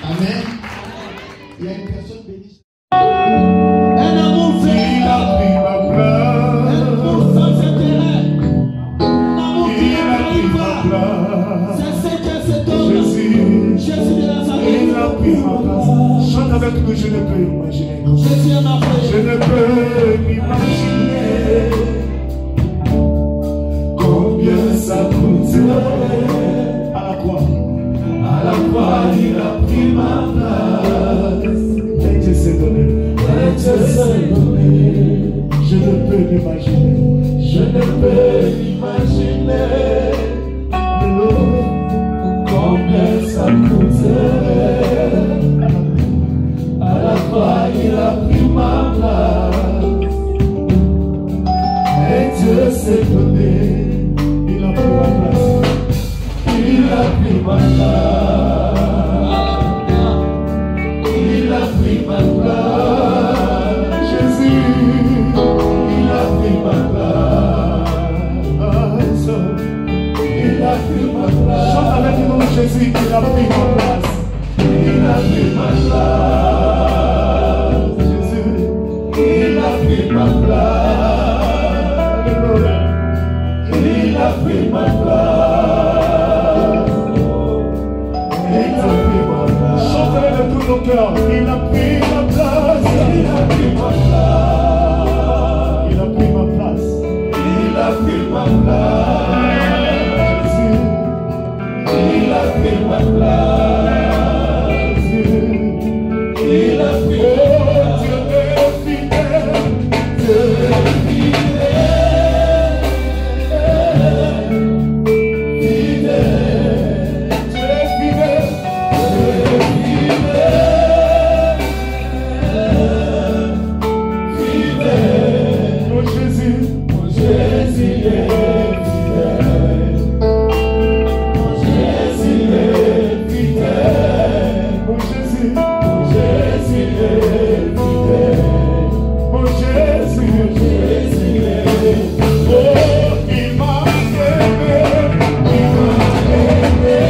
Amen. Il y a une personne bénie. Un amour fait. Il a pris ma place. Un amour sans intérêt. Un amour qui Il a pris ne ma paye pas. place. C'est ce que cet homme. Jésus. Jésus de Il Nazareth. a pris ma place. Chante avec nous, je ne peux imaginer. Jésus est ma paix. Je ne peux m'imaginer combien ça coûterait à la croix. À la croix, il a pris ma place. Et Dieu s'est donné. Et Dieu s'est donné. Je ne peux m'imaginer. Je ne peux m'imaginer combien ça coûterait. À la croix, il a pris ma place. Et Dieu s'est donné. Il a pris ma place. Il a pris ma place. Il a pris ma place. Jésus, il a pris ma place. Il a pris ma place. Chante avec nous, Jésus, il a pris ma place. Il a pris ma place. Jésus, il a pris ma place. Il a pris ma place. Il a pris ma place. Chantez de tout nos cœurs. Il a pris ma place. Il a pris ma place. Il a pris ma place. Il a pris ma place. Jésus, il a pris ma place. Il a pris ma place. Dieu est fidèle. Dieu est fidèle. Fidèle. Dieu est fidèle. Dieu est fidèle. Fidèle. Mon Jésus. Mon Jésus est fidèle. Mon Jésus est fidèle. Mon Jésus. Mon Jésus est fidèle. Mon Jésus. Mon Jésus est fidèle. Oh, il m'a aimé. Il m'a aimé.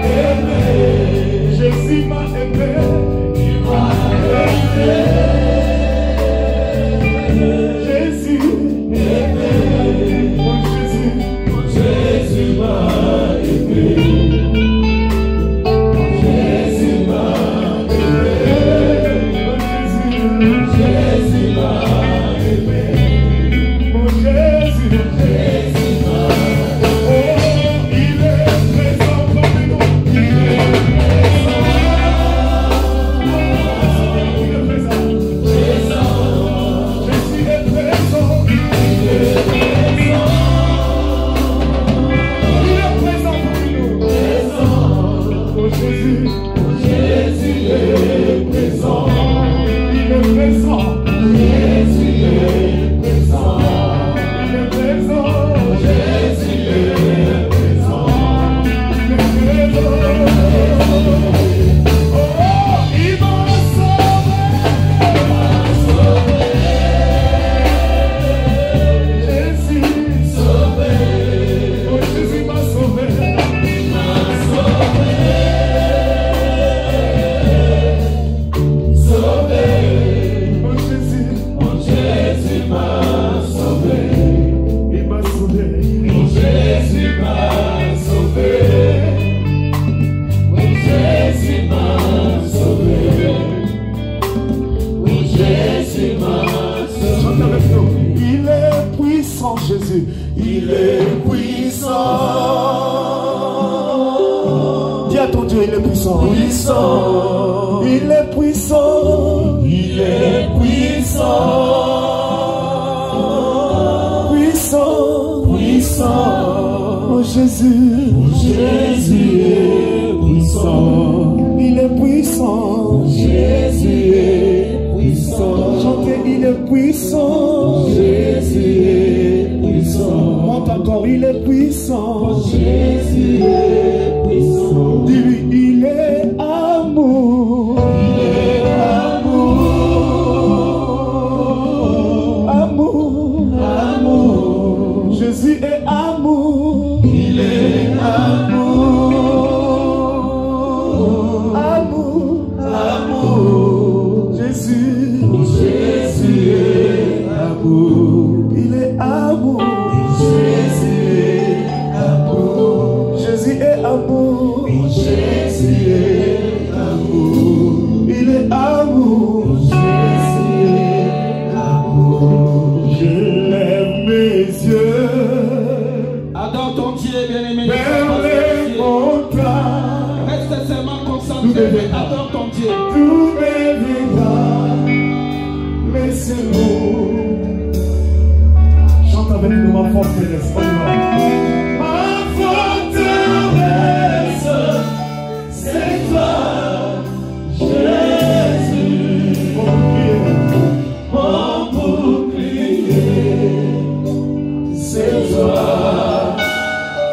Aimé. Jésus m'a aimé. Il m'a aimé. Jésus aimé. Mon Jésus. Mon Jésus m'a aimé. Jésus m'a aimé. Mon Jésus. Jésus m'a aimé. Mon Jésus. Jésus m'a aimé. Oh, il est présent parmi nous. Il est présent. Il est présent. Jésus est présent. Il est présent. Il est présent parmi nous. Oh Jésus. Jésus est présent. Il est présent. Jésus est présent. Il est présent. Jésus est présent. Il est présent. Oh, il m'a sauvé. Jésus sauvé. Oh, Jésus m'a sauvé. Il m'a sauvé. Sauvé. Oh, Jésus. Oh, Jésus m'a sauvé. Il m'a sauvé. Oh, Jésus m'a sauvé. Oh, Jésus m'a sauvé. Oh, Jésus m'a sauvé. Chante avec nous. Il est puissant, Jésus. Il est puissant. Dis à ton Dieu, il est puissant. Puissant. Il est puissant. Il est puissant. Puissant. Puissant. Oh Jésus. Oh Jésus est puissant. Il est puissant. Jésus est puissant. Chantez, il est puissant. Jésus est puissant. Monte encore, il est puissant. Jésus est puissant. Dis-lui, il est amour. Il est amour. Amour. Amour. Jésus est amour. Il est Dieu, bien-aimé. vers les montagnes. Reste seulement concentré et adore ton Dieu. Tout m'évitera, laissez-nous. Chante avec nous, ma forteresse. On y va. Ma forteresse, c'est toi, Jésus. Mon bouclier, c'est toi,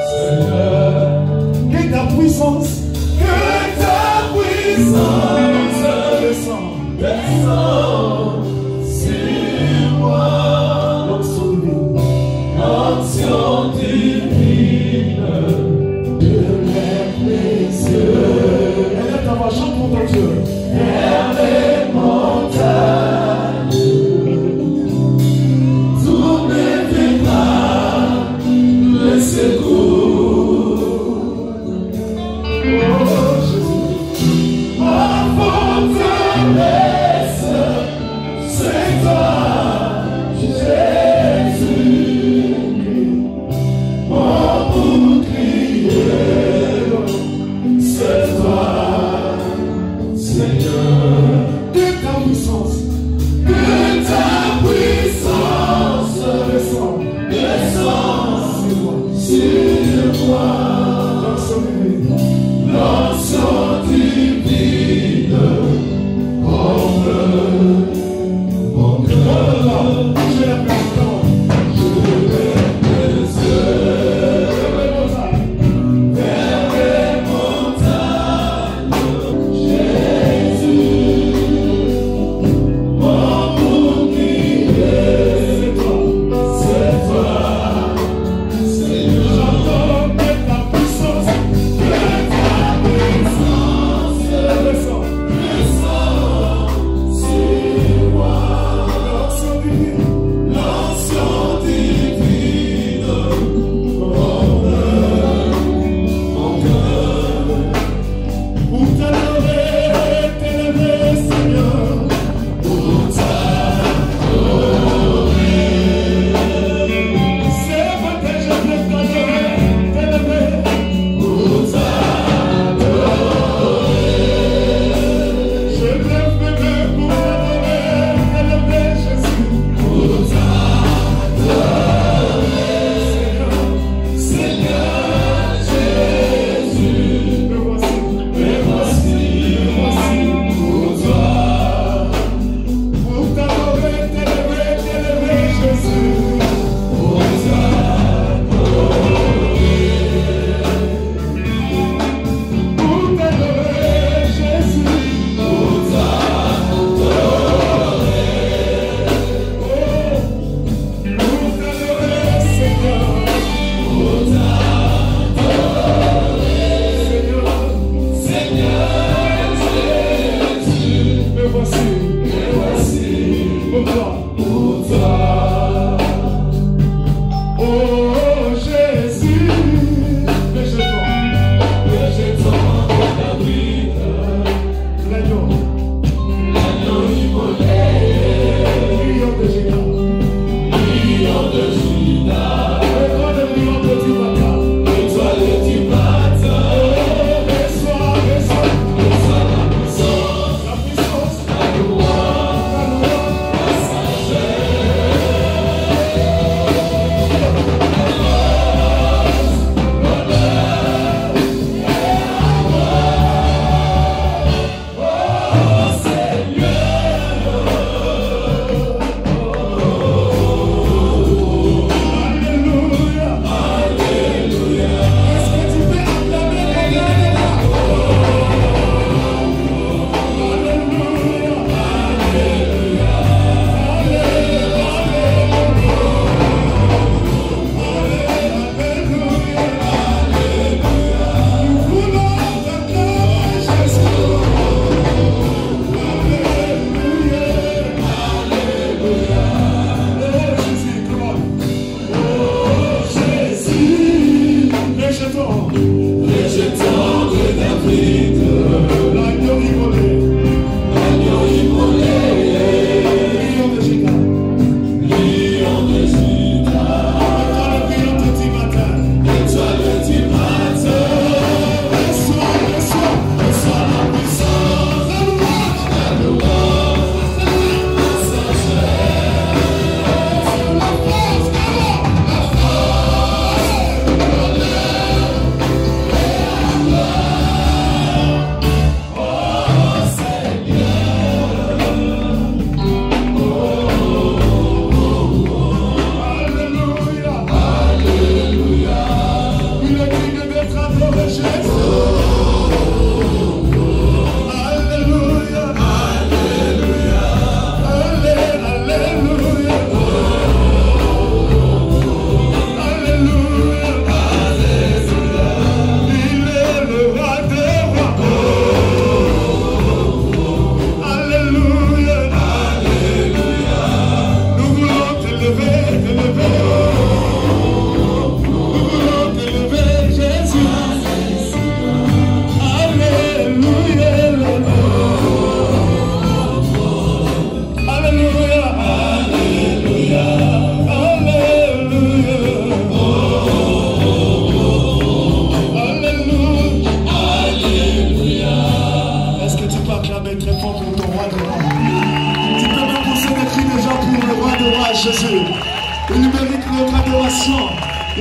Seigneur. Que ta puissance, descend sur moi. L'onction divine de l'Église. Élève ta voix, chante pour ton Dieu. Vers les montagnes, tout m'évitera le secours. Oh Jésus, ma forteresse, c'est toi, Jésus. Mon bouclier, c'est toi, Seigneur. Que ta puissance descend sur moi. L'onction divine comble mon cœur. Je l'ai les yeux vers les montagnes. Jésus, mon bouclier, c'est toi, Seigneur. J'entends que ta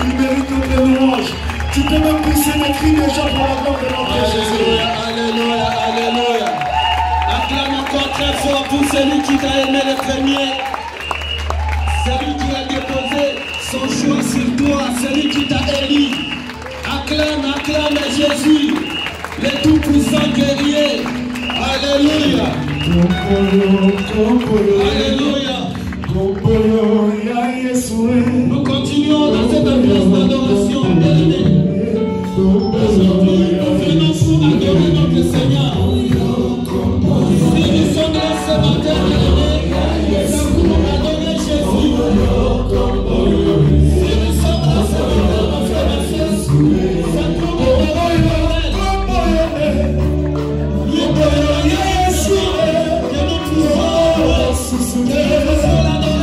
Il mérite toutes les louanges. Tu peux même pousser des cris de joie pour la gloire de notre Jésus. Alléluia, alléluia. Acclame encore très fort pour celui qui t'a aimé le premier. Celui qui a déposé son choix sur toi. Celui qui t'a élu. Acclame, acclame Jésus. Le tout-puissant guerrier. Alléluia. Alléluia. Nous continuons dans cette ambiance d'adoration. Aujourd'hui, nous venons pour adorer notre Seigneur. Si nous sommes là ce matin, c'est pour adorer Jésus. Si nous sommes là ce matin, mon frère, ma soeur, c'est pour adorer l'Éternel. Jésus, que nous puissions l'adorer.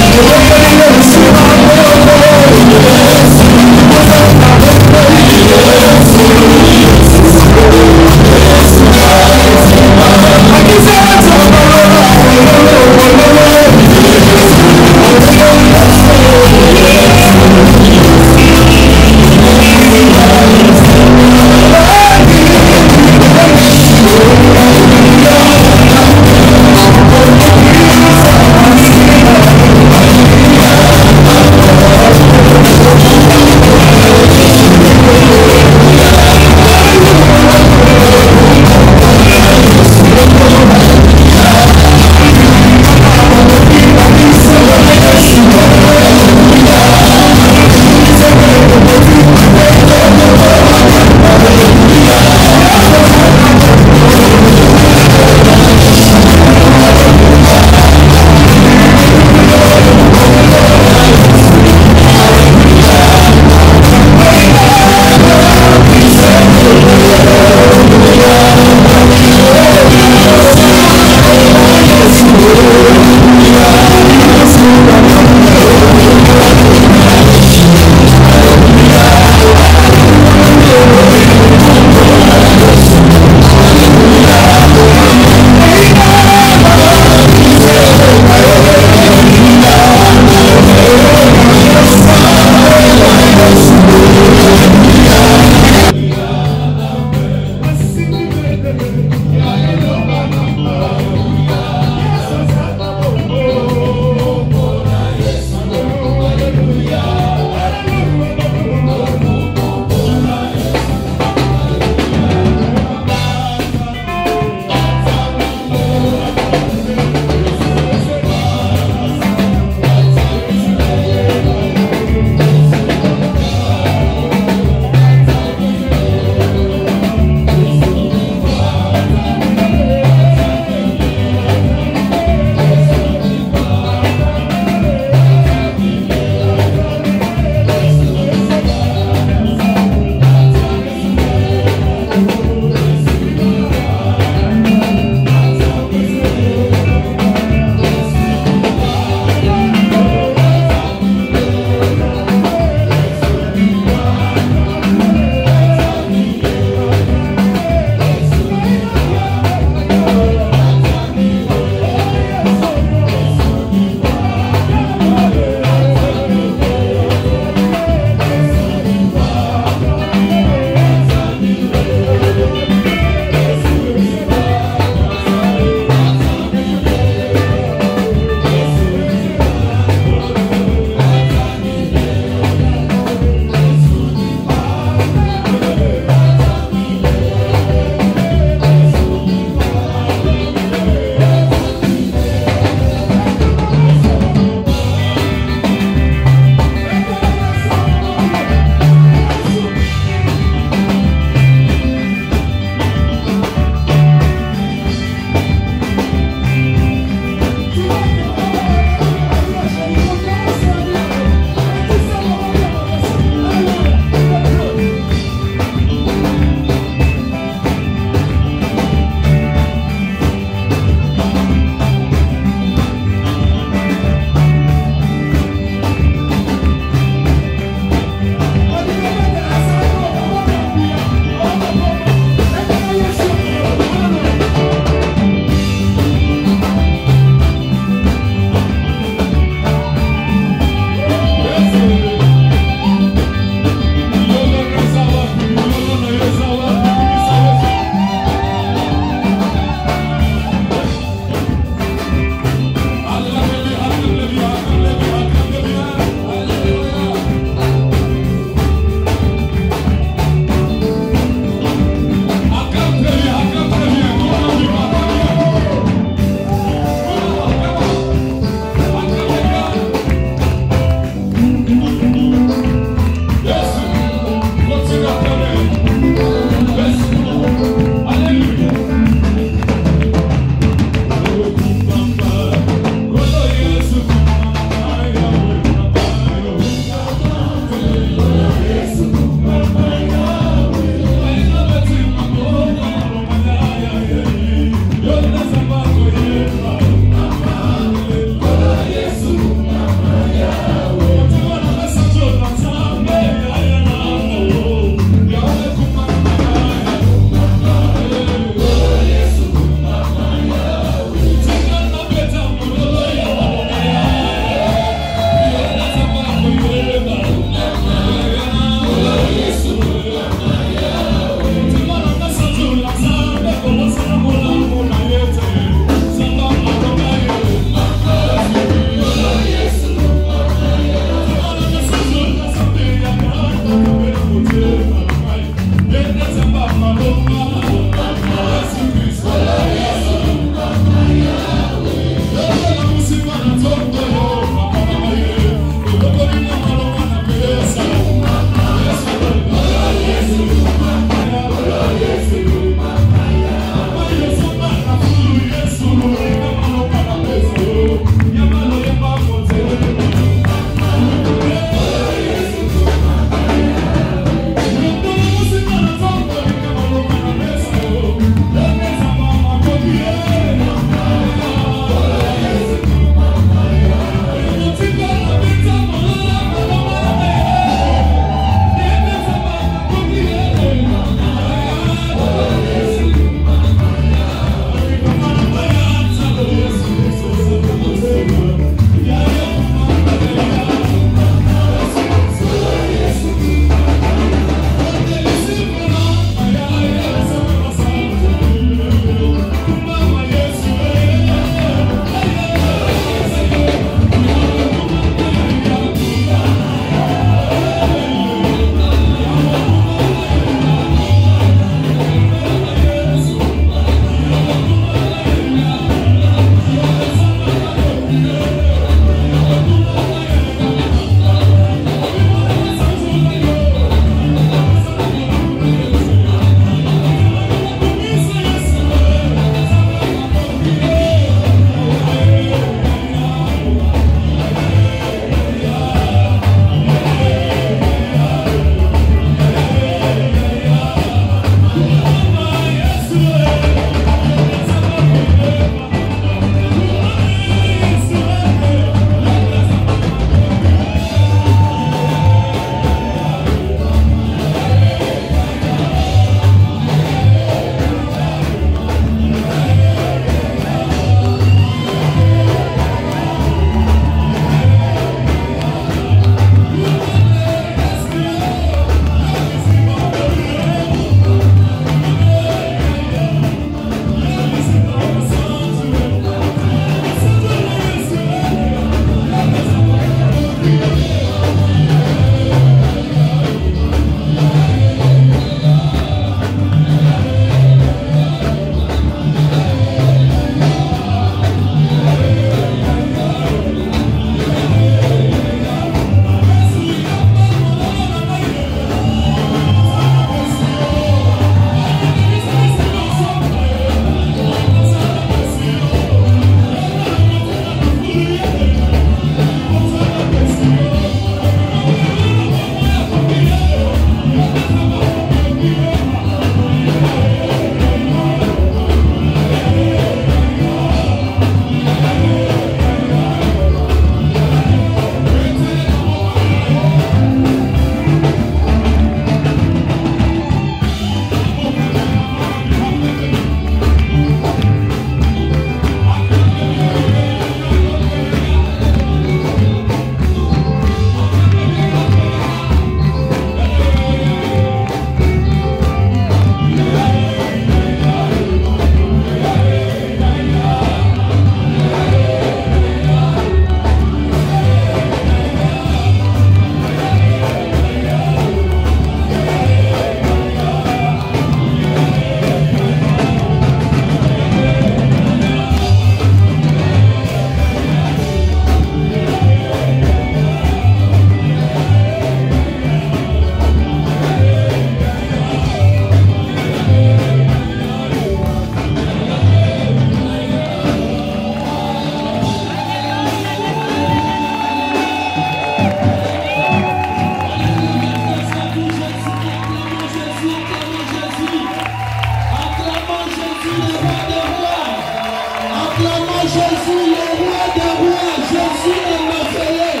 Jésus, le roi des rois, Jésus est merveilleux.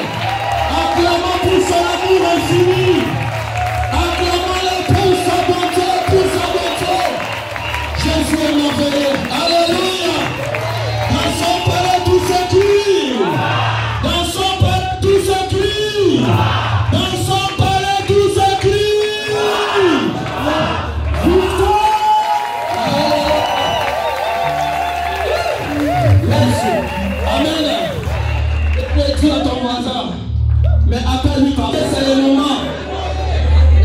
Acclamons pour son amour infini. Acclamons-le pour sa bonté, pour sa bonté. Jésus est merveilleux. Alléluia. Dans son palais, tout s'écrit. Dans son palais, tout s'écrit. Dans son palais, tout s'écrit. Amen. Dis à ton voisin, mais appelle-lui par c'est le moment.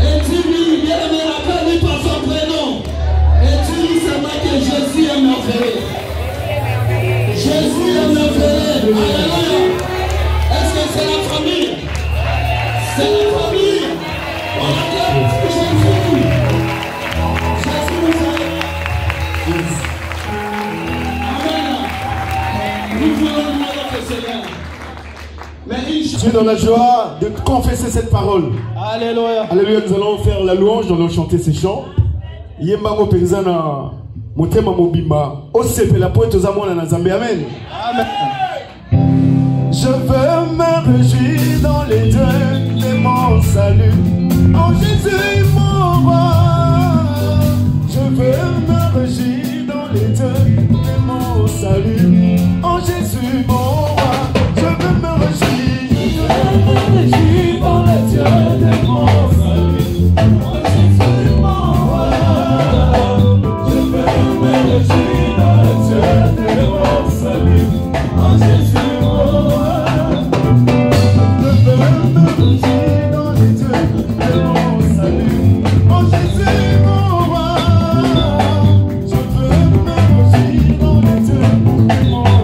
Et dis-lui, bien-aimé, appelle-lui par son prénom. Et dis-lui seulement que Jésus est merveilleux. Jésus est merveilleux. Alléluia. Est-ce que c'est la famille? C'est la famille. On acclame Jésus. Jésus nous aime. Je suis dans la joie de confesser cette parole. Alléluia. Alléluia, nous allons faire la louange, nous allons chanter ces chants. Yembango penzana motema mobimba osepe la poète aux amona na Zambé. Amen. Amen. Je veux me réjouir dans les dieux de mon salut. En Jésus mon roi. Je veux me réjouir dans les dieux de mon salut. En Jésus mon roi. Je veux me réjouir dans les dieux de mon salut. En Jésus mon roi. Je veux me réjouir dans les dieux de mon salut. En Jésus mon roi. Je veux me réjouir dans les dieux de mon salut. En Jésus mon roi. Je veux me réjouir dans les dieux de mon salut.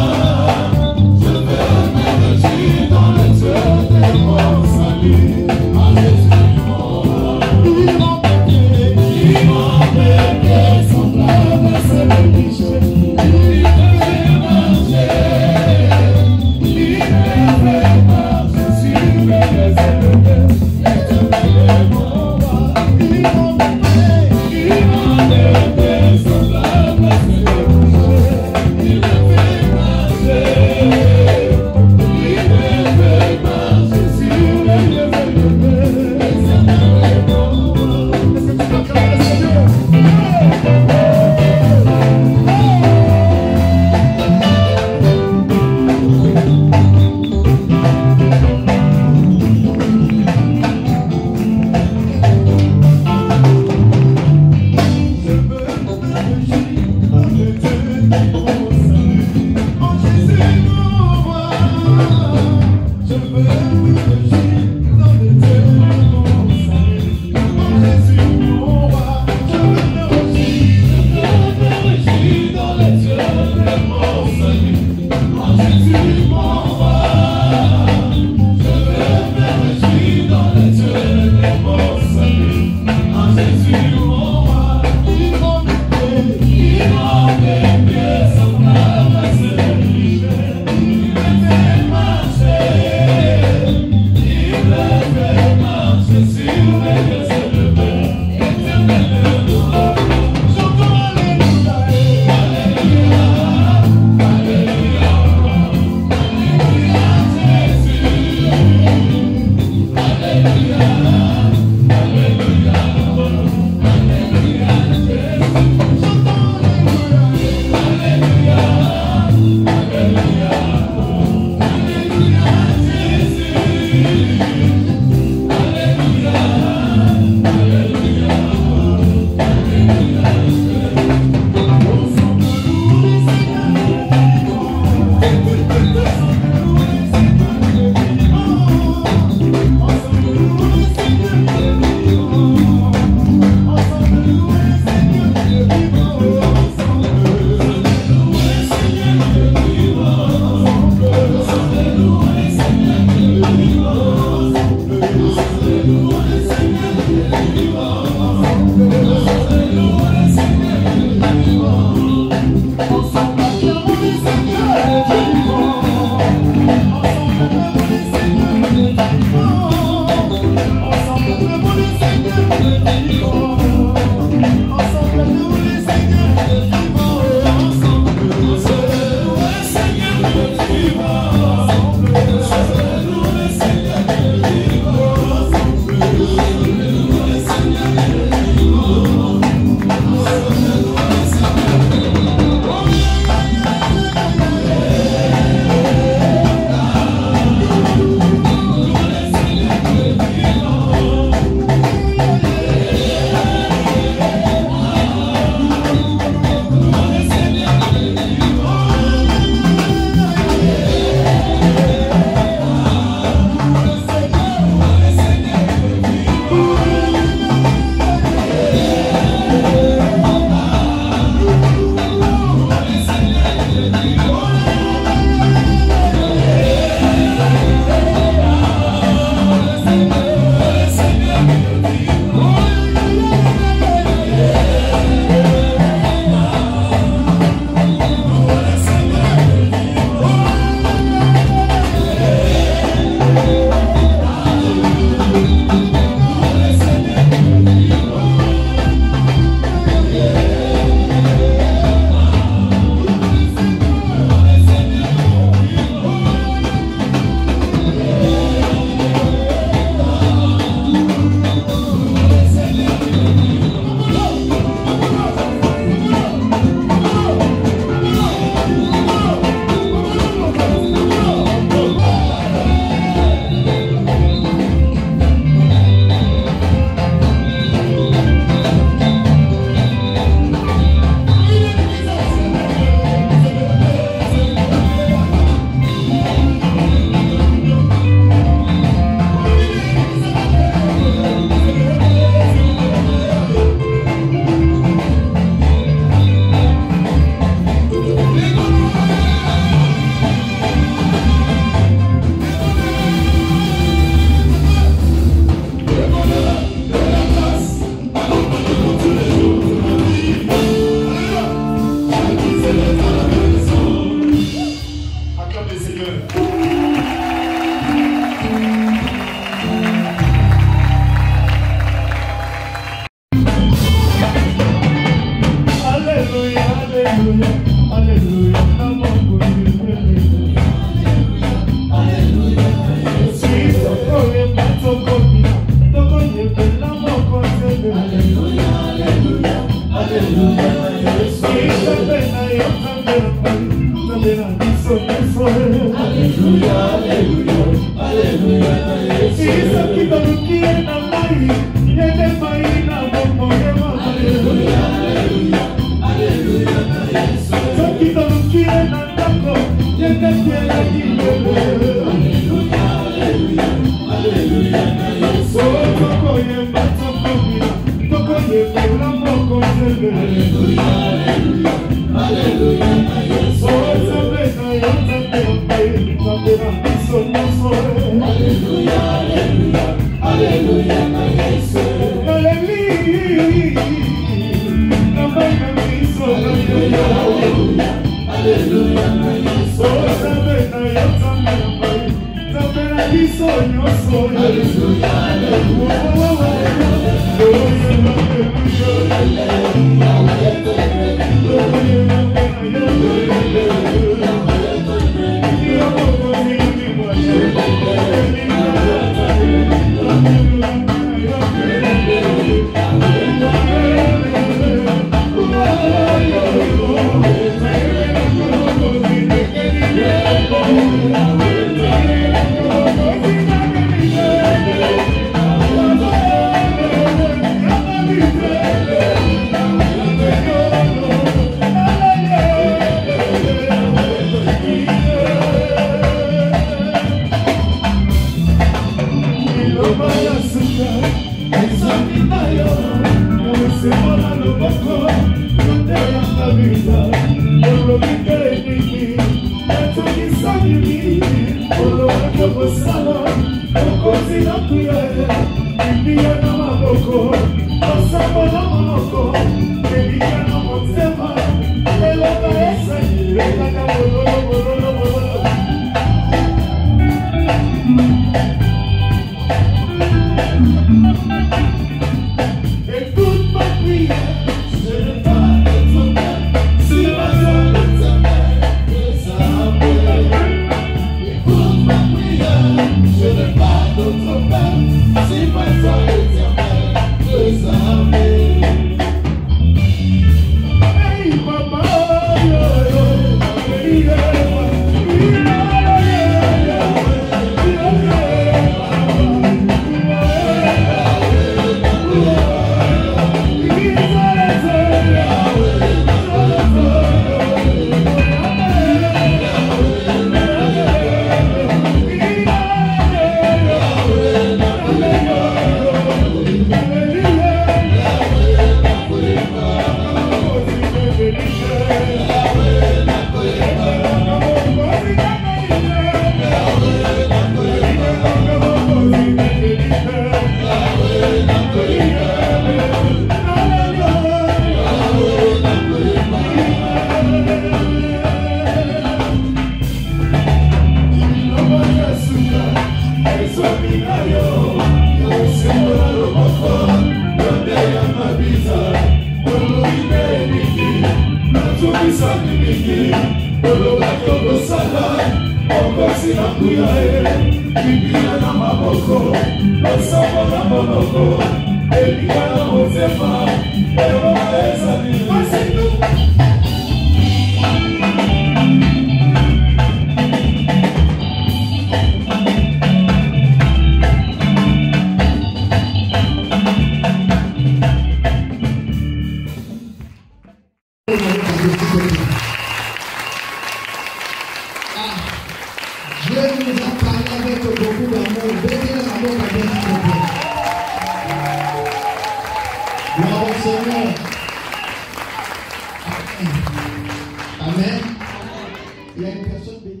Il y a une personne bénie.